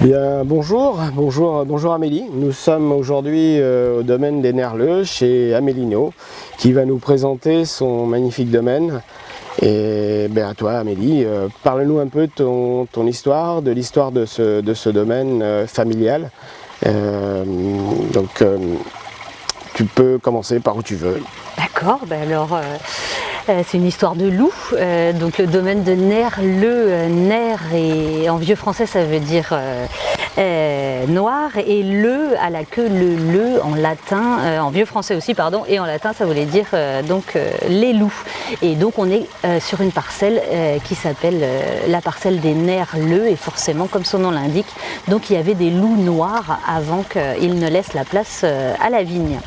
Bien, bonjour Amélie. Nous sommes aujourd'hui au domaine des Nerleux chez Amélino qui va nous présenter son magnifique domaine. Et à toi Amélie, parle-nous un peu de ton histoire, de l'histoire de ce domaine familial. Tu peux commencer par où tu veux. D'accord, c'est une histoire de loup. Donc le domaine de Nerleux, Ner et en vieux français ça veut dire noir, et le à la queue, le en latin, en vieux français aussi pardon, et en latin ça voulait dire les loups. Et donc on est sur une parcelle qui s'appelle la parcelle des Nerleux, et forcément comme son nom l'indique, donc il y avait des loups noirs avant qu'ils ne laissent la place à la vigne.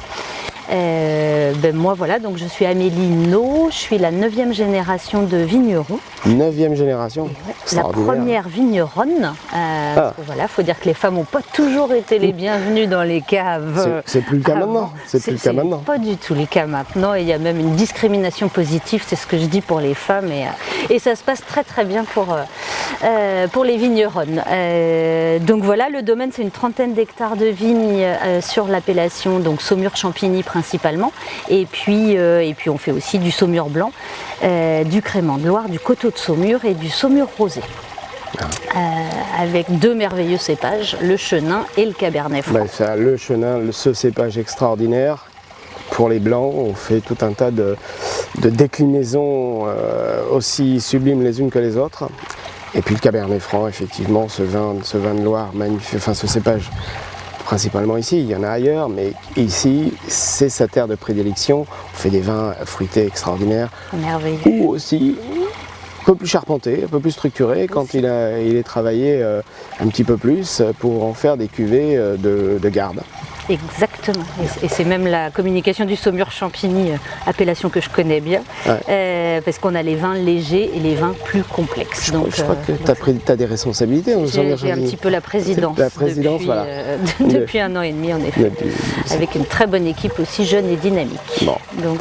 Moi voilà, donc je suis Amélie No, je suis la 9e génération de vignerons. 9e génération, la première vigneronne. Voilà, faut dire que les femmes n'ont pas toujours été les bienvenues dans les caves. C'est plus le cas maintenant. C'est plus le cas maintenant. Pas du tout le cas maintenant, et il y a même une discrimination positive, c'est ce que je dis pour les femmes, et ça se passe très très bien pour les vigneronnes. Donc voilà, le domaine c'est une trentaine d'hectares de vignes sur l'appellation donc Saumur-Champigny principalement, et puis on fait aussi du Saumur blanc, du Crémant de Loire, du Coteau de Saumur et du Saumur rosé. Avec deux merveilleux cépages, le Chenin et le Cabernet Franc. Le Chenin, ce cépage extraordinaire. Pour les blancs, on fait tout un tas de déclinaisons aussi sublimes les unes que les autres. Et puis le Cabernet Franc, effectivement, ce vin de Loire magnifique, enfin ce cépage. Principalement ici, il y en a ailleurs, mais ici, c'est sa terre de prédilection. On fait des vins fruités extraordinaires. Merveilleux. Ou aussi un peu plus charpenté, un peu plus structuré, quand il est travaillé un petit peu plus pour en faire des cuvées de garde. Exactement, et c'est même la communication du Saumur-Champigny, appellation que je connais bien, parce qu'on a les vins légers et les vins plus complexes. Je crois que tu as des responsabilités au Saumur-Champigny. J'ai un petit peu la présidence depuis 1 an et demi en effet, avec une très bonne équipe aussi jeune et dynamique. Bon. Donc,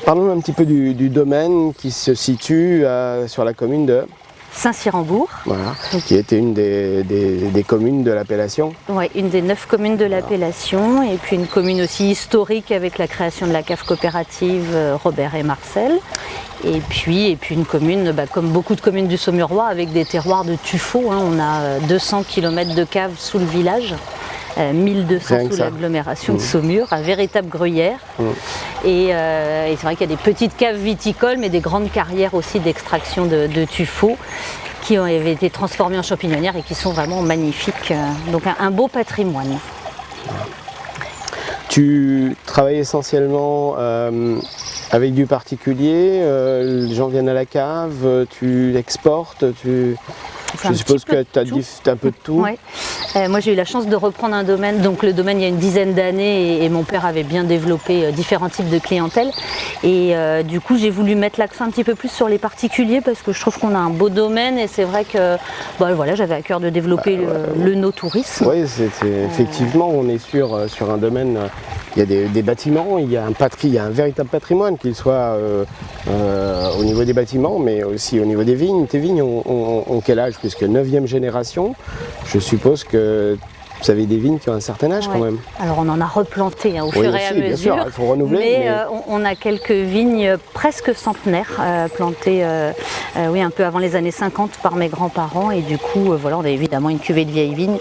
parlons un petit peu du domaine qui se situe sur la commune de Saint-Cyr-en-Bourg. Voilà, qui était une des communes de l'appellation. Oui, une des 9 communes de l'appellation, et puis une commune aussi historique avec la création de la cave coopérative Robert et Marcel. Et puis une commune, comme beaucoup de communes du Saumurois, avec des terroirs de tuffeau. On a 200 km de cave sous le village. 1200 sous l'agglomération de Saumur, un véritable gruyère. Et c'est vrai qu'il y a des petites caves viticoles, mais des grandes carrières aussi d'extraction de tuffeau qui avaient été transformées en champignonnières et qui sont vraiment magnifiques. Donc un beau patrimoine. Tu travailles essentiellement avec du particulier, les gens viennent à la cave, tu exportes, je suppose que tu as un peu de tout. Ouais. Moi j'ai eu la chance de reprendre un domaine, donc le domaine il y a une dizaine d'années, et mon père avait bien développé différents types de clientèle, et du coup j'ai voulu mettre l'accent un petit peu plus sur les particuliers parce que je trouve qu'on a un beau domaine, et c'est vrai que j'avais à cœur de développer le no-tourisme. Oui, effectivement on est sur un domaine, il y a des bâtiments, il y a un véritable patrimoine, qu'il soit au niveau des bâtiments mais aussi au niveau des vignes. Tes vignes ont quel âge? Puisque 9e génération, je suppose que vous avez des vignes qui ont un certain âge quand même. Alors on en a replanté au fur et à mesure. Bien sûr, il faut renouveler. Mais on a quelques vignes presque centenaires plantées un peu avant les années 50 par mes grands-parents, et du coup on a évidemment une cuvée de vieilles vignes,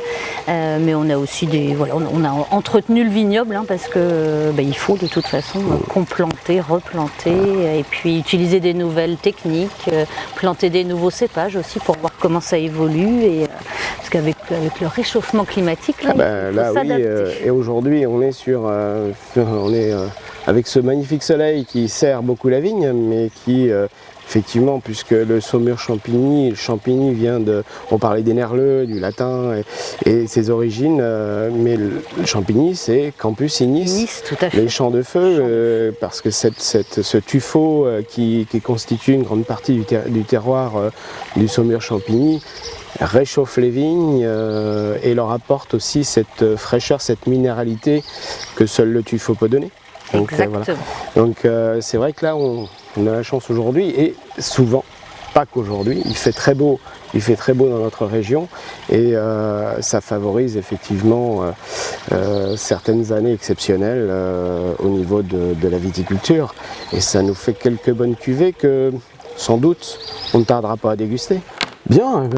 mais on a aussi on a entretenu le vignoble parce que il faut de toute façon complanter, replanter, et puis utiliser des nouvelles techniques, planter des nouveaux cépages aussi pour voir comment ça évolue, et parce qu'avec le réchauffement climatique, et aujourd'hui on est avec ce magnifique soleil qui sert beaucoup la vigne, mais qui effectivement, puisque le Saumur-Champigny vient on parlait des Nerleux, du latin et ses origines, mais le Champigny c'est Campus Ignis, tout à fait. Les champs de feu, parce que ce tuffeau qui constitue une grande partie du terroir du Saumur-Champigny réchauffe les vignes et leur apporte aussi cette fraîcheur, cette minéralité que seul le tuffeau peut donner. Donc, exactement. Donc c'est vrai que là on a la chance aujourd'hui, et souvent pas qu'aujourd'hui, il fait très beau dans notre région et ça favorise effectivement certaines années exceptionnelles au niveau de la viticulture et ça nous fait quelques bonnes cuvées que sans doute on ne tardera pas à déguster. Bien,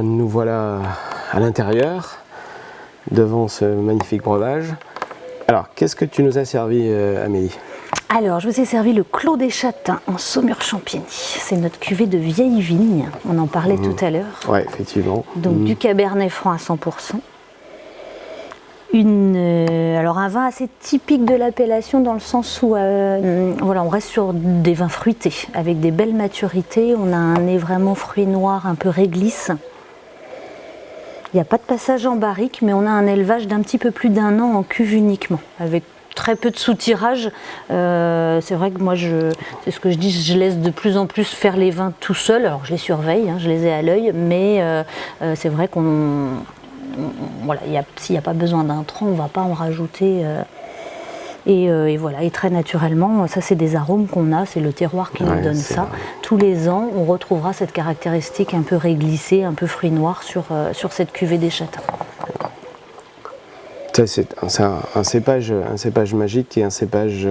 nous voilà à l'intérieur devant ce magnifique breuvage. Alors, qu'est-ce que tu nous as servi, Amélie ? Alors, je vous ai servi le Clos des Châtains en Saumur-Champigny. C'est notre cuvée de vieille vigne, on en parlait tout à l'heure. Oui, effectivement. Donc du Cabernet Franc à 100%. Alors un vin assez typique de l'appellation dans le sens où voilà, on reste sur des vins fruités, avec des belles maturités. On a un nez vraiment fruit noir, un peu réglisse. Il n'y a pas de passage en barrique, mais on a un élevage d'un petit peu plus d'1 an en cuve uniquement, avec très peu de sous-tirage. C'est vrai que moi, c'est ce que je dis, je laisse de plus en plus faire les vins tout seul. Alors je les surveille, hein, je les ai à l'œil, mais c'est vrai qu'on... Voilà, s'il n'y a pas besoin d'un tronc, on ne va pas en rajouter. Et voilà, et très naturellement, ça c'est des arômes qu'on a, c'est le terroir qui nous donne ça. Vrai. Tous les ans, on retrouvera cette caractéristique un peu réglissée, un peu fruit noir sur cette cuvée des Châtains. C'est un cépage magique et un cépage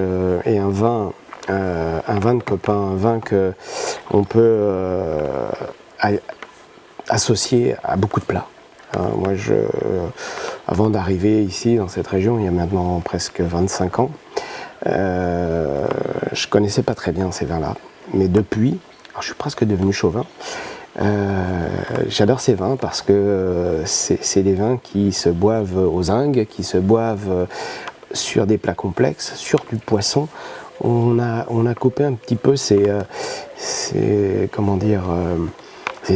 et un vin de copain, un vin que on peut associer à beaucoup de plats. Moi, avant d'arriver ici, dans cette région, il y a maintenant presque 25 ans, je connaissais pas très bien ces vins-là. Mais depuis, alors je suis presque devenu chauvin, j'adore ces vins parce que c'est des vins qui se boivent aux zingues, qui se boivent sur des plats complexes, sur du poisson. On a coupé un petit peu ces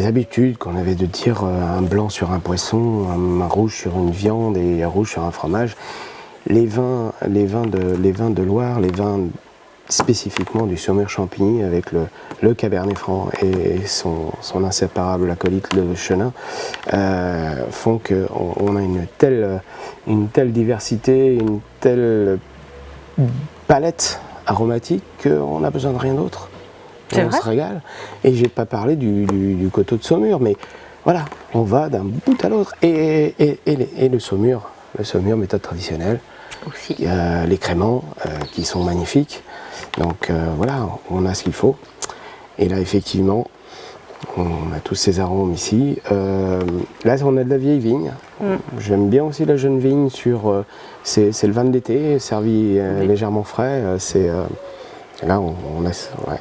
habitudes qu'on avait de dire un blanc sur un poisson, un rouge sur une viande et un rouge sur un fromage. Les vins de Loire, les vins spécifiquement du Saumur-Champigny avec le Cabernet Franc et son inséparable acolyte le Chenin font qu'on a une telle diversité, une telle palette aromatique qu'on n'a besoin de rien d'autre. On se régale. Et j'ai pas parlé du coteau de Saumur, mais voilà, on va d'un bout à l'autre. Et le Saumur, méthode traditionnelle. Aussi. Les créments qui sont magnifiques. Donc voilà, on a ce qu'il faut. Et là, effectivement, on a tous ces arômes ici. Là, on a de la vieille vigne. J'aime bien aussi la jeune vigne c'est le vin de l'été, servi légèrement frais. Là, on a... Ouais.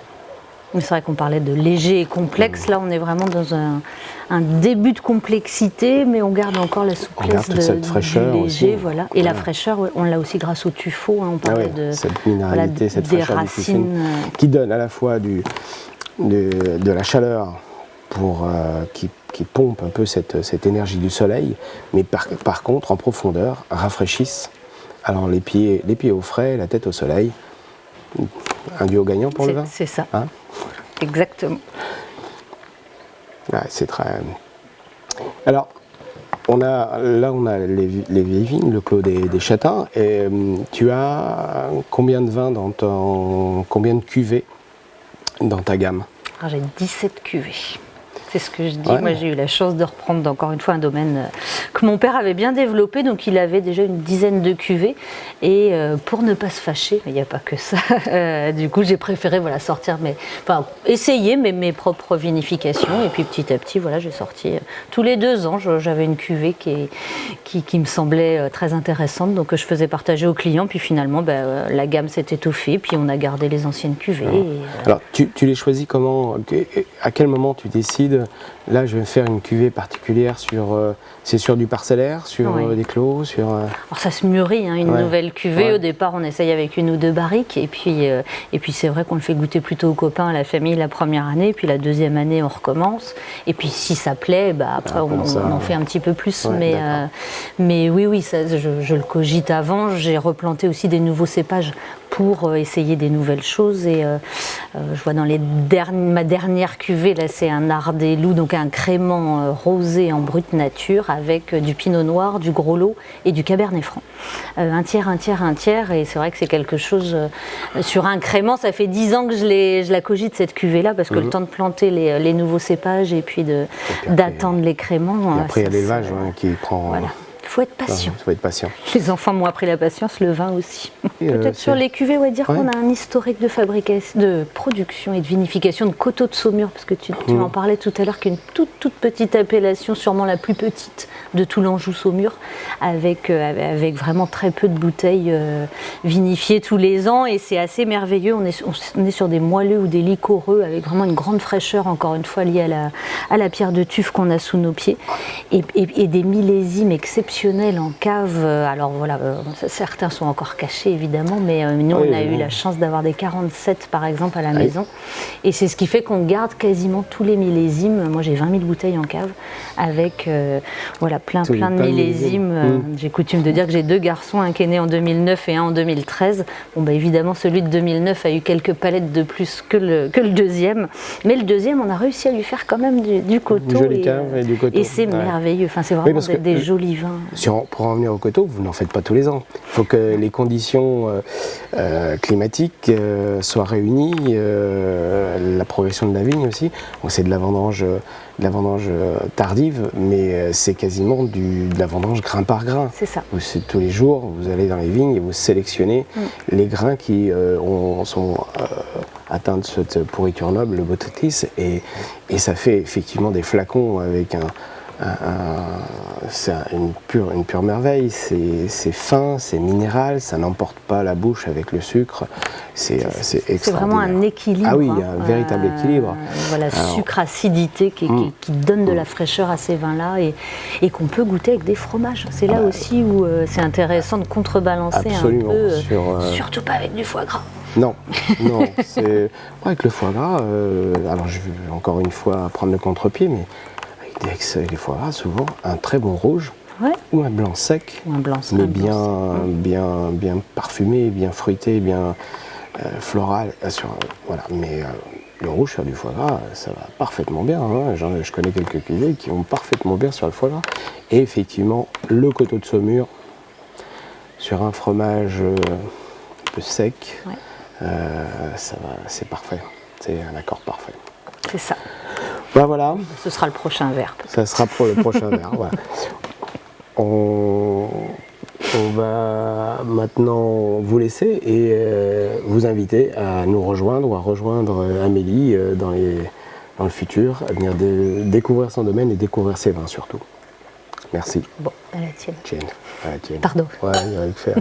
C'est vrai qu'on parlait de léger et complexe. Là, on est vraiment dans un début de complexité, mais on garde encore la souplesse cette fraîcheur du léger. Aussi. Voilà. Et la fraîcheur, on l'a aussi grâce au tuffeau. Hein, on parlait de cette minéralité, cette fraîcheur racines du tuffeau, qui donne à la fois de la chaleur qui pompe un peu cette énergie du soleil, mais par contre, en profondeur, rafraîchissent. Alors les pieds au frais, la tête au soleil. Un duo gagnant pour le vin. C'est ça. Hein? Exactement. Ouais, c'est très... Alors, on a les vieilles vignes, le Clos des Châtains, et tu as combien de vins combien de cuvées dans ta gamme? Alors, j'ai 17 cuvées. C'est ce que je dis. Ouais. Moi, j'ai eu la chance de reprendre encore une fois un domaine que mon père avait bien développé, donc il avait déjà une dizaine de cuvées. Et pour ne pas se fâcher, mais il n'y a pas que ça. Du coup, j'ai préféré essayer mes propres vinifications. Et puis petit à petit, voilà, j'ai sorti tous les 2 ans. J'avais une cuvée qui me semblait très intéressante, donc je faisais partager aux clients. Puis finalement, la gamme s'est étoffée. Puis on a gardé les anciennes cuvées. Alors, tu les choisis comment? À quel moment tu décides? Là, je vais faire une cuvée particulière c'est sur du parcellaire, sur des clos, Alors ça se mûrit, hein, une nouvelle cuvée. Au départ, on essaye avec 1 ou 2 barriques, et puis c'est vrai qu'on le fait goûter plutôt aux copains, à la famille la première année, puis la deuxième année, on recommence. Et puis si ça plaît, après on en fait un petit peu plus. Mais oui, ça, je le cogite avant. J'ai replanté aussi des nouveaux cépages pour essayer des nouvelles choses. Et je vois dans ma dernière cuvée, là c'est un Ardélou, donc un crément rosé en brute nature avec du pinot noir, du gros lot et du cabernet franc. Un tiers, un tiers, un tiers, et c'est vrai que c'est quelque chose sur un crément. Ça fait 10 ans que je la cogite cette cuvée là, parce que le temps de planter les nouveaux cépages et puis d'attendre les créments. Et après il y a l'élevage qui prend. Voilà. Il faut être patient. Il faut être patient. Les enfants m'ont appris la patience, le vin aussi. Peut-être sur les cuvées, on va dire qu'on a un historique de fabrication, de production et de vinification de Coteaux de Saumur, parce que tu m'en parlais tout à l'heure, qu'une toute petite appellation, sûrement la plus petite de tout l'Anjou-Saumur, avec vraiment très peu de bouteilles vinifiées tous les ans, et c'est assez merveilleux. On est sur des moelleux ou des liquoreux avec vraiment une grande fraîcheur, encore une fois liée à la pierre de tuf qu'on a sous nos pieds, et des millésimes exceptionnels en cave. Alors voilà, certains sont encore cachés évidemment, mais nous on a eu la chance d'avoir des 47 par exemple à la maison, et c'est ce qui fait qu'on garde quasiment tous les millésimes. Moi j'ai 20 000 bouteilles en cave avec plein de millésimes. J'ai coutume de dire que j'ai 2 garçons, un qui est né en 2009 et un en 2013. Bon bah évidemment celui de 2009 a eu quelques palettes de plus que le deuxième, mais le deuxième on a réussi à lui faire quand même du coteau, joli cave et du coteau. Et c'est merveilleux, enfin, c'est vraiment des jolis vins. Pour en venir au coteau, vous n'en faites pas tous les ans. Il faut que les conditions climatiques soient réunies, la progression de la vigne aussi. Bon, c'est de la vendange tardive, mais c'est quasiment de la vendange grain par grain. C'est ça. Tous les jours, vous allez dans les vignes et vous sélectionnez les grains qui sont atteints de cette pourriture noble, le botrytis, et ça fait effectivement des flacons avec c'est une pure merveille. C'est fin, c'est minéral, ça n'emporte pas la bouche avec le sucre. C'est extraordinaire. C'est vraiment un équilibre. Ah oui, il y a un véritable équilibre. Voilà, sucre-acidité qui donne de la fraîcheur à ces vins-là, et qu'on peut goûter avec des fromages. C'est là aussi où c'est intéressant de contrebalancer un peu. Surtout pas avec du foie gras. Non. Avec le foie gras, alors je vais encore une fois prendre le contre-pied, mais avec les foie gras, souvent un très bon rouge ou un blanc sec, mais bien parfumé, bien fruité, bien floral. Mais le rouge sur du foie gras, ça va parfaitement bien. Je connais quelques cuvées qui vont parfaitement bien sur le foie gras. Et effectivement, le coteau de Saumur sur un fromage un peu sec, c'est parfait. C'est un accord parfait. C'est ça. Voilà. Ce sera le prochain verre. Ça sera pour le prochain verre. Voilà. On va maintenant vous laisser et vous inviter à nous rejoindre ou à rejoindre Amélie dans le futur, à venir découvrir son domaine et découvrir ses vins surtout. Merci. Bon, à la tienne. À la tienne. Pardon. Ouais, il y a rien que faire.